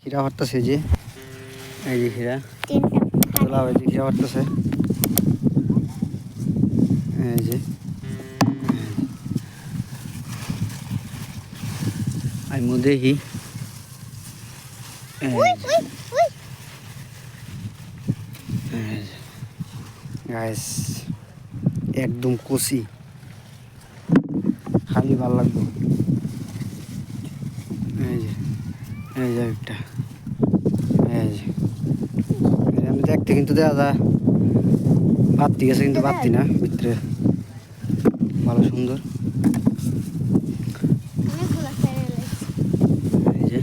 খিরা হরতেছে যে এই যে খিরা তোলা হয় যে খিরা হরতেছে এই যে আমি দেখি গাইস একদম কষি খালি ভাল লাগবে এই যে একটা এই যে আমি দেখতে কিন্তু দেখা যায় বাতি গেছে কিন্তু বাতি না ভিতরে ভালো সুন্দর এই যে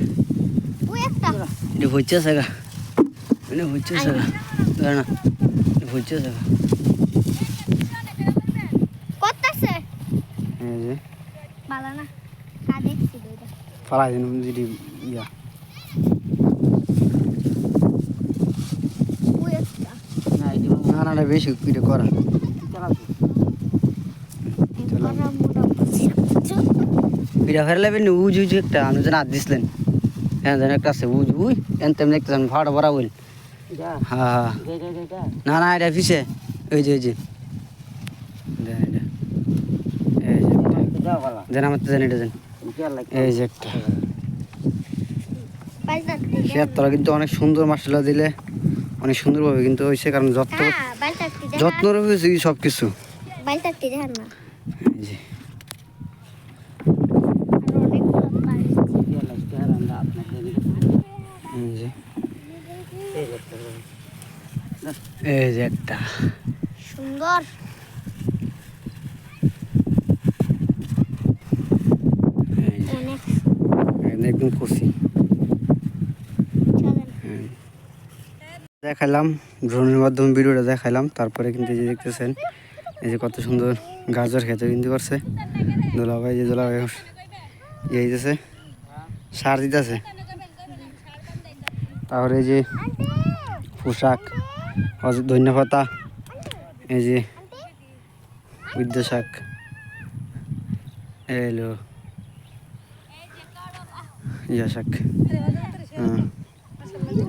এটা হচ্ছে সাগা এটা হচ্ছে সাগা না এটা হচ্ছে সাগা এই যে ফালাই দিন যদি ইয়া না না বেশি এটা করা পিঠা ফেরলে উজ উজ একটা আমি যেন হাত দিছিলেন হ্যাঁ যেন একটা আছে উজ উই এন তেমনি একটা ফাড়া ভরা বল হ্যাঁ না না এটা পিছে ওই যে যেন আমার তো জানি এটা এই যে একটা তোরা কিন্তু অনেক সুন্দর মশলা দিলে অনেক সুন্দরভাবে কিন্তু হয়েছে কারণ যত্ন রয়েছে সব কিছু এই যে একটা সুন্দর একদম খুশি দেখালাম ড্রোনের মাধ্যমে ভিডিওটা দেখালাম তারপরে কিন্তু যে দেখতেছেন এই যে কত সুন্দর গাজর খেতে কিন্তু করছে দোলাভাই যে দোলাভাই ইয়ে হইতেছে সার দিতেছে তারপরে এই যে পোশাক ধনিয়া পাতা এই যে উদ্য শাক এলো ইয়া শাক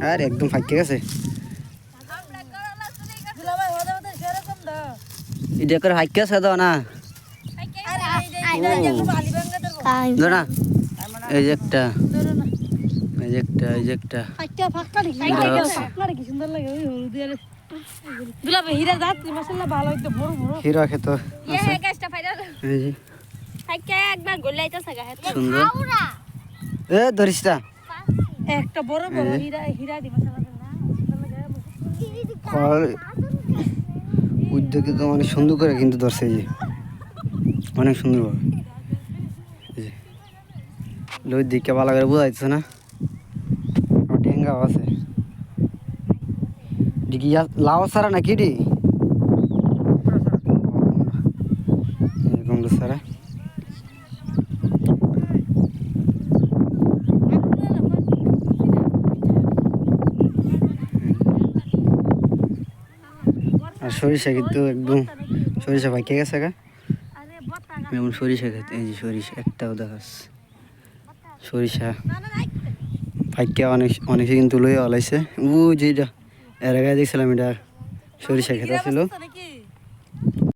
আর একদম ফাঁকে গেছে এটা করে হাইকে আছে দাও না না এই যে একটা হিরা খেত এ ধরিসটা একটা বড় বড় হীরা দি উদ্যোগে তো অনেক সুন্দর করে কিন্তু ধরছে যে অনেক সুন্দরভাবে লই দিকে ভালো করে বোঝা যাচ্ছে না ঠেঙ্গাও আছে ডিকি লাউ সারা নাকি ডি এরকম সারা আর সরিষা কিন্তু একদম সরিষা পাইকে গেছে গা যেমন সরিষা খেতে এই যে সরিষা একটাও দেখাচ্ছে সরিষা পাইকে অনেকে কিন্তু লইয়া ওলাইছে ও যেটা এর আগে দেখছিলাম এটা সরিষা খেতে ছিল